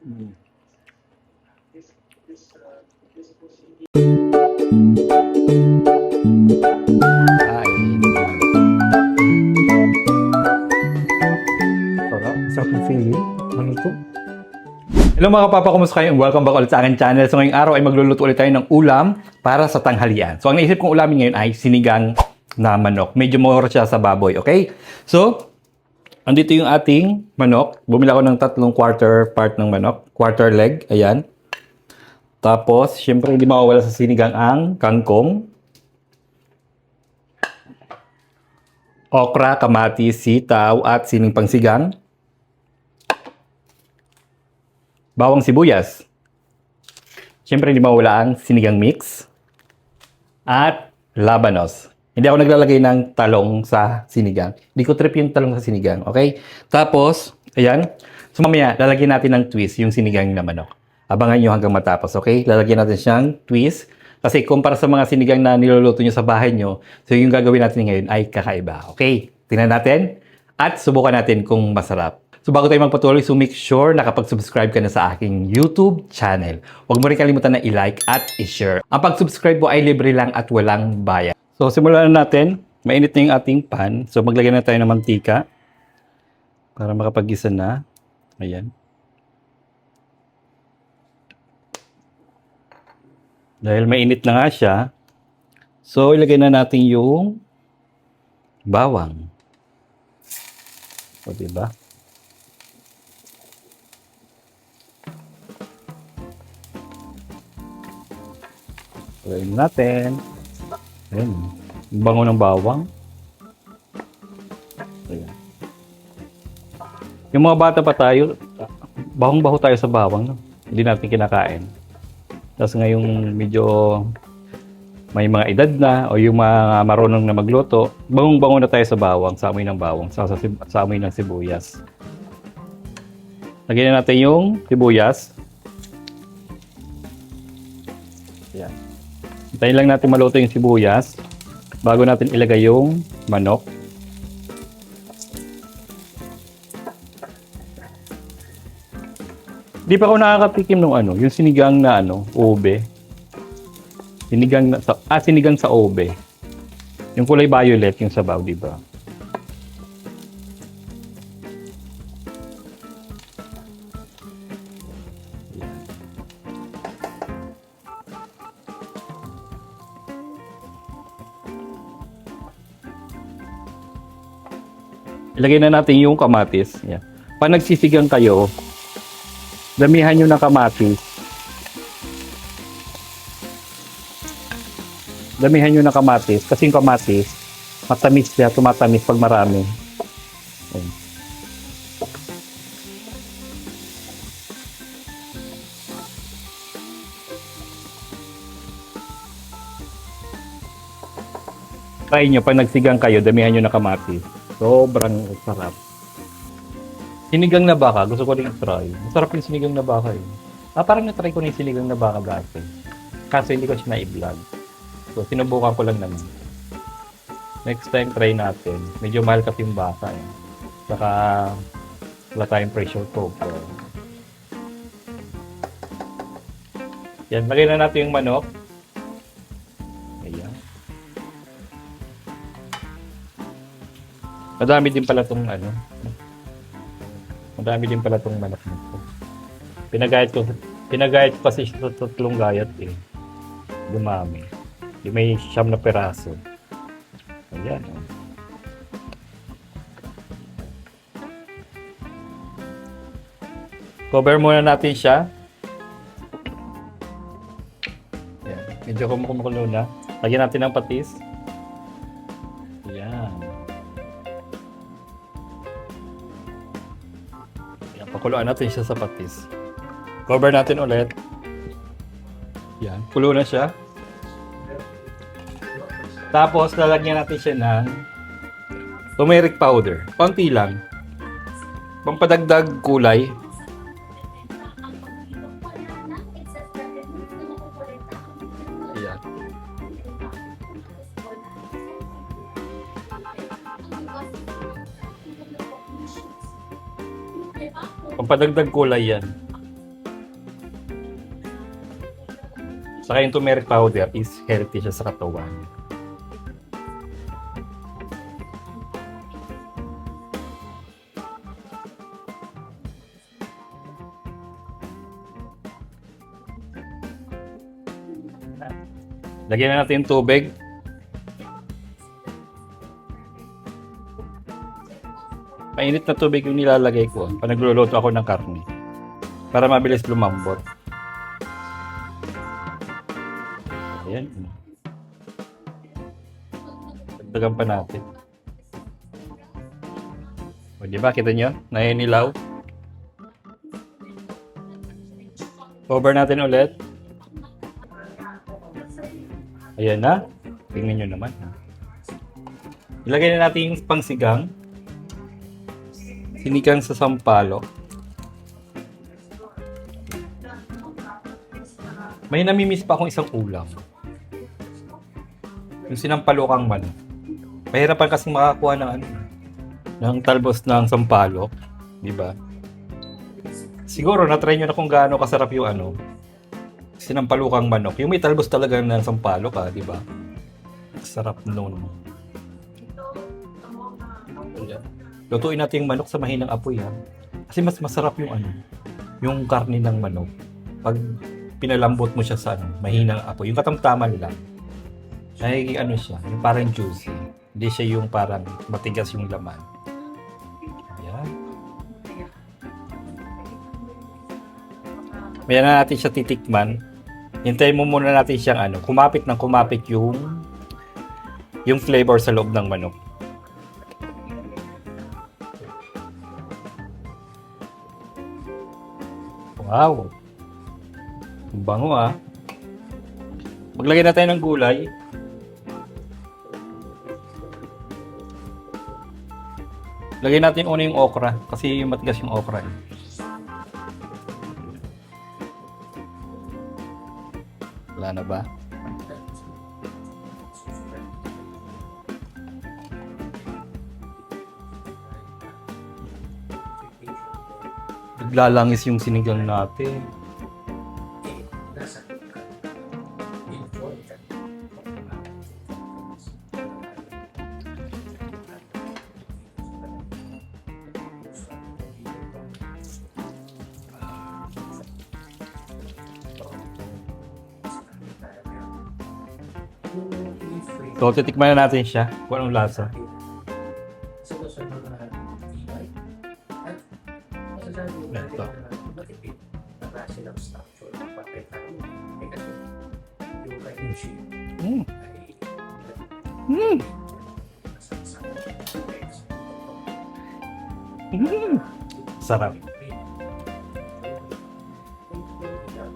Mm. Kain. Sarap ng feeling. Ano to? Hello mga kapapa, kumusta kayo? Welcome back ulit sa aking channel. So ngayong araw ay magluluto ulit tayo ng ulam para sa tanghalian. So ang naisip kong ulamin ngayon ay sinigang na manok. Medyo more siya sa baboy, okay? So, andito yung ating manok. Bumili ako ng 3 quarter part ng manok. Quarter leg, ayan. Tapos, syempre hindi mawawala sa sinigang ang kangkong, okra, kamatis, sitaw, at sining pangsigang, bawang sibuyas. Syempre hindi mawawala ang sinigang mix, at labanos. Hindi ako naglalagay ng talong sa sinigang. Hindi ko trip yung talong sa sinigang, okay? Tapos, ayan. So mamaya, lalagyan natin ng twist yung sinigang na manok. Abangan nyo hanggang matapos, okay? Lalagyan natin siyang twist. Kasi kumpara sa mga sinigang na niluluto nyo sa bahay nyo, so yung gagawin natin ngayon ay kakaiba, okay? Tingnan natin at subukan natin kung masarap. So bago tayo magpatuloy, so make sure nakapag-subscribe ka na sa aking YouTube channel. Huwag mo rin kalimutan na i-like at i-share. Ang pag-subscribe mo ay libre lang at walang bayad. So simulan na natin. Mainit na yung ating pan. So maglagay na tayo ng mantika para makapag-gisa na. Ayan. Dahil mainit na nga siya, so ilagay na natin yung bawang. O diba? Ilagay natin. Ayan. Yung bango ng bawang. Ayan. Yung mga bata pa tayo, bahong-baho tayo sa bawang. No? Hindi natin kinakain. Tapos ngayong medyo may mga edad na o yung mga marunong na magluto, bangong-bango na tayo sa bawang, sa amoy ng bawang, sa amoy ng sibuyas. Lagyan na natin yung sibuyas. Ayan. Hintayin lang natin maluto yung sibuyas bago natin ilagay yung manok. Di pa ako nakakatikim ng yung sinigang na ube. Sinigang sa ube. Yung kulay violet yung sabaw, di ba? Ilagay na natin yung kamatis. Yan. Pag nagsisigang kayo, damihan nyo ng kamatis. Damihan nyo ng kamatis. Kasi yung kamatis, matamis siya, tumatamis pag marami. Ayan. Try nyo, pag nagsigang kayo, damihan nyo ng kamatis. Sobrang sarap. Sinigang na baka, gusto ko rin try. Masarap yung sinigang na baka eh. Parang na-try ko na yung sinigang na baka dati. Kaso hindi ko siya na-i-vlog. So, sinubukan ko lang naman. Next time, try natin. Medyo mahal kasi yung baka eh. Saka, wala tayong pressure cooker. Yan, lagay na natin yung manok. Ayan. Madami din pala itong Madami din pala itong manok nito. Pinagayat ko kasi sa 3 gayat eh. Dumami. May 9 na peraso. Ayan. Cover muna natin siya. Ayan. Medyo kumukulo na. Lagyan natin ng patis. Ayan. Pakuluan natin siya sa patis. Cover natin ulit. Yan. Kulo na siya. Tapos, lalagyan natin siya ng turmeric powder. Konti lang. Pampadagdag kulay. Ayan. Pampadagdag kulay yan. Saka yung turmeric powder is healthy siya sa katawan. Lagyan na natin yung tubig. Mainit na tubig yung nilalagay ko pag nagluluto ako ng karne. Para mabilis lumambot. Ayan. Dagdagan pa natin. O, diba? Kita nyo? Nahinilaw. Cover natin ulit. Ayan na. Tingnan nyo naman. Ilagay na natin yung pangsigang. Sinigang sa sampalok. May namimiss pa akong isang ulam. Yung sinampalokang manok. Mahirapan kasing makakuha ng talbos ng sampalok. Diba? Siguro na-try nyo na kung gaano kasarap yung sinampalukang manok. Yung may talbos talaga ng sampalok, di ba? Sarap nun. Lutuin natin yung manok sa mahinang apoy, ha. Kasi mas masarap yung karne ng manok. Pag pinalambot mo siya sa mahinang apoy, yung katamtaman lang. Ay siya, yung parang juicy. Hindi siya yung parang matigas yung laman. Ayan. Mayan na natin siya titikman. Hintayin mo muna natin siyang kumapit yung flavor sa loob ng manok. Wow! Ang bango, Maglagay na tayo ng gulay. Lagay natin una yung okra kasi matigas yung okra. Wala na ba? Naglalangis yung sinigang natin. So, titikman na natin siya kung anong lasa. Ito. Sarap.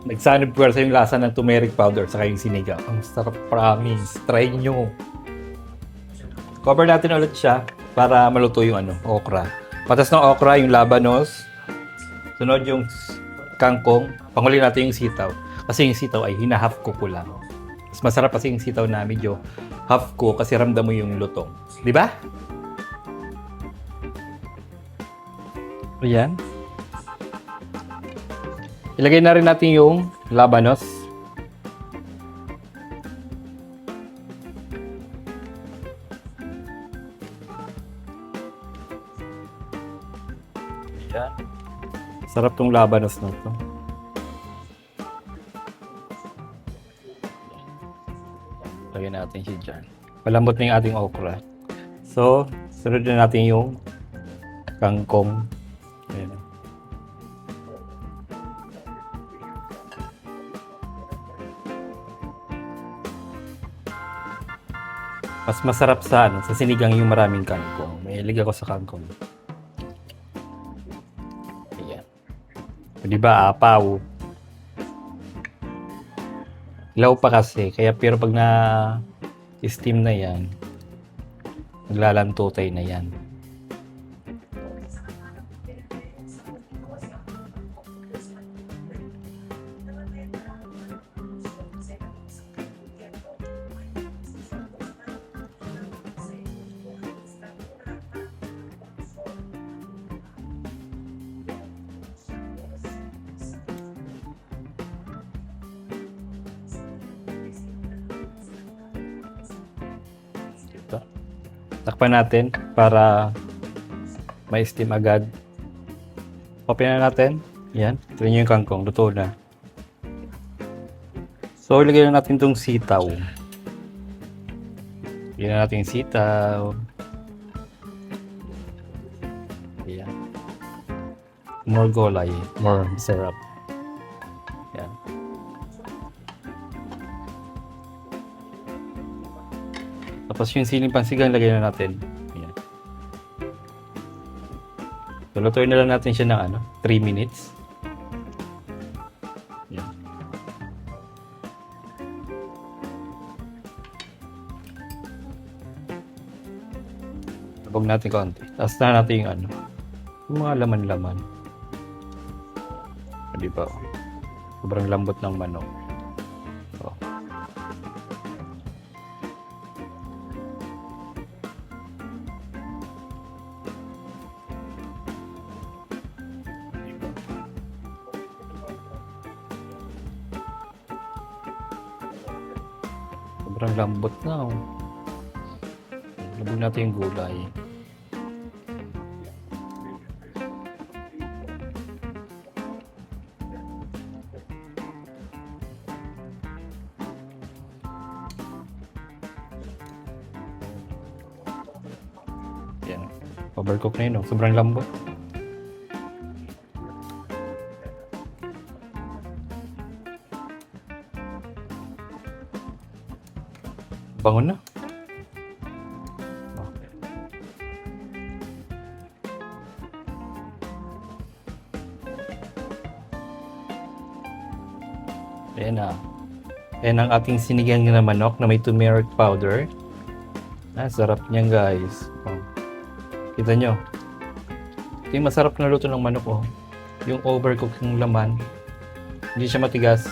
Nagsanib puwersa yung lasa ng turmeric powder saka yung sinigang. Ang sarap, promise. Try nyo. Cover natin ulit siya para maluto yung okra. Patas ng okra, yung labanos. Sunod yung kangkong. Panghuli natin yung sitaw. Kasi yung sitaw ay hina-half cook ko lang. Mas masarap kasi yung sitaw na medyo half cook kasi ramdam mo yung lutong. Di ba? Ayan. Ilagay na rin natin yung labanos. Ayan. Sarap tong labanos na ito. Lagyan natin siya dyan. Palambot na yung ating okra. So, sunod na natin yung kangkong. Ayan. Mas masarap sa sinigang yung maraming kangkong. May ilig ako sa kangkong. Ayan. O, diba, apaw. Ilaw pa kasi. Kaya pero pag na-steam na yan, naglalantutay na yan. Takpan natin para ma-steam agad. Open na natin. Yan. Ito yung kangkong. Luto na. So, ilagay na natin itong sitaw. Ilagay na natin yung sitaw. Ayan. More gulay. More syrup. Yan. Tapos yung siling pansigang lagay na natin. Ayan. So, lutuin na lang natin siya ng 3 minutes. Ayan. Labog natin konti. Tapos na natin yung mga laman-laman. Di ba? Sobrang lambot ng manok. So, sobrang lambot na. Labog natin yung gulay. Yan. Overcook na yun. Sobrang lambot. Bango na. Ayan na. Ayan ang ating sinigang na manok na may turmeric powder. Sarap niyan, guys. Kita nyo. Ito yung masarap na luto ng manok. Yung overcooked ng laman. Hindi siya matigas.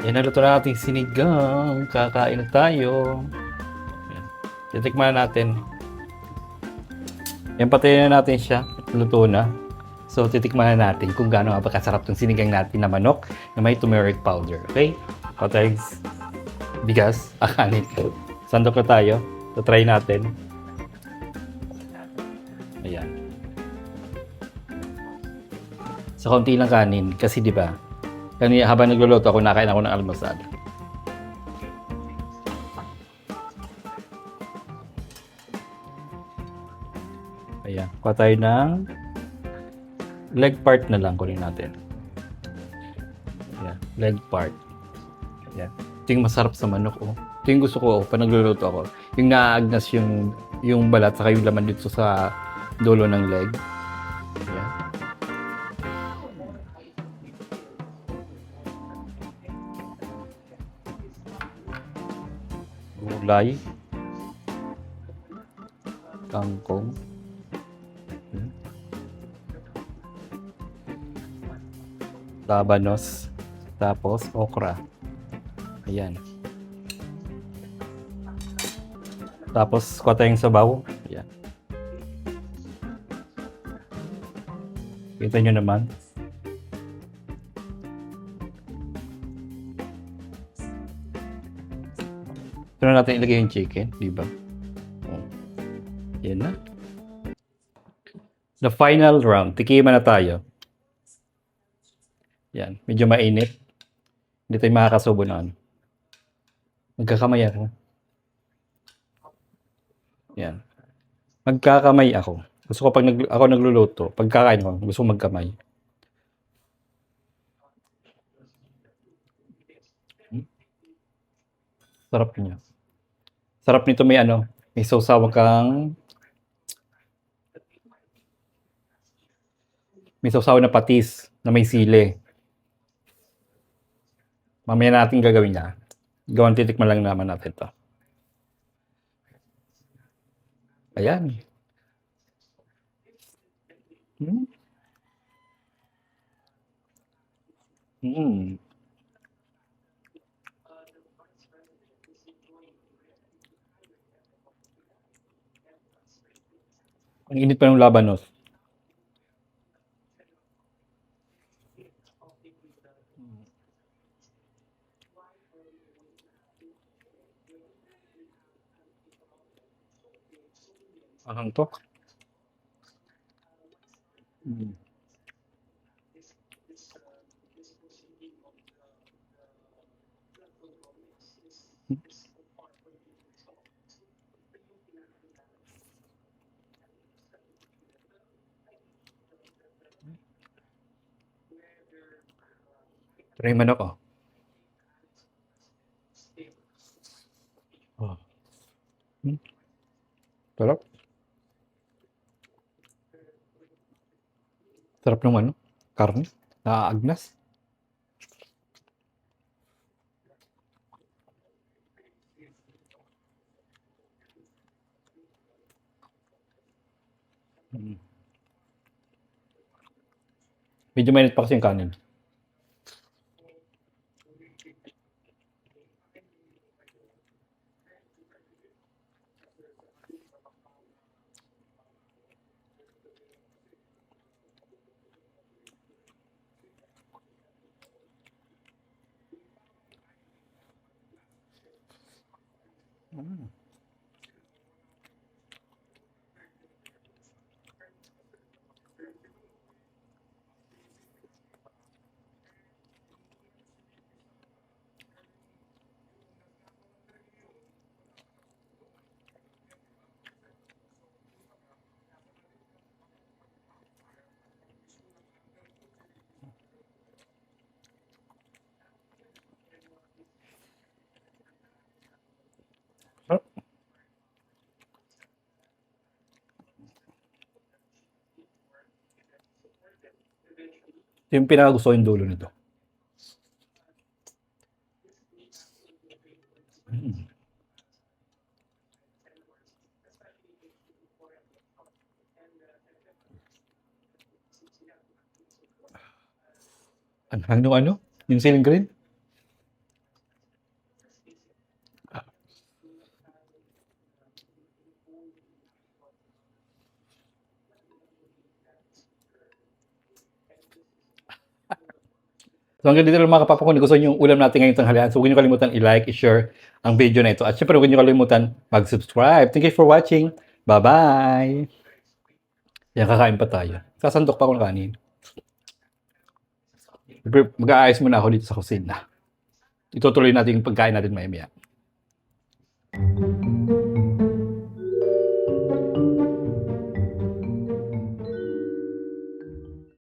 Ayan, naluto na ating sinigang. Kakain na tayo. Ayan. Titikman natin. Ayan, patayin na natin siya. Luto na. So, titikman na natin kung gaano nga ba kasarap itong sinigang natin na manok na may turmeric powder. Okay? Patay bigas, akanin. Sandok na tayo. So, try natin. Ayan. Sa konti lang kanin. Kasi di ba kanina habang nagluluto ako, nakain ako ng almusal. Ayan. Kuha tayo ng leg part na lang kunin natin. Ayan. Leg part. Ayan. Ito yung masarap sa manok. Ito yung gusto ko pag nagluluto ako. Yung naagnas yung balat saka yung laman dito sa dulo ng leg. Ayan. Gulay. Kangkong. Labanos. Tapos okra. Ayan. Tapos kuha tayong sabaw. Ayan. Kita nyo naman. Ito na natin ilagay yung chicken. Diba? Ayan na. The final round. Tikiman na tayo. Yan. Medyo mainit. Hindi tayo makakasubo na Magkakamay ako. Yan. Magkakamay ako. Gusto ko pag ako nagluluto, pagkakain ko, gusto ko magkamay. Sarap niya. Sarap nito may may sausawan kang may sausawan na patis na may sili. Mamaya natin gagawin niya. Gawang titikman lang naman natin to. Ayan. Ang init pa ng labanos. Anong to? Mm. Ito na yung manok, oh. Oh. Hmm, sarap. Sarap ng ano, karne. Naaagnas. Mm. Medyo mainit pa kasi yung kanin. Mm. Sarap. Ito yung pinakagusto ko yung dulo nito. Mm. Ano? Yung ceiling green? So hanggang dito lang mga kapapa ko, gusto niyo yung ulam natin ngayong tanghalian. So huwag niyo kalimutan i-like, i-share ang video na ito. At syempre huwag niyo kalimutan mag-subscribe. Thank you for watching. Bye-bye! Yan, kakain pa tayo. Sasandok pa ako ng kanin. Mag-aayos muna ako dito sa kusina. Itutuloy natin yung pagkain natin maya-maya.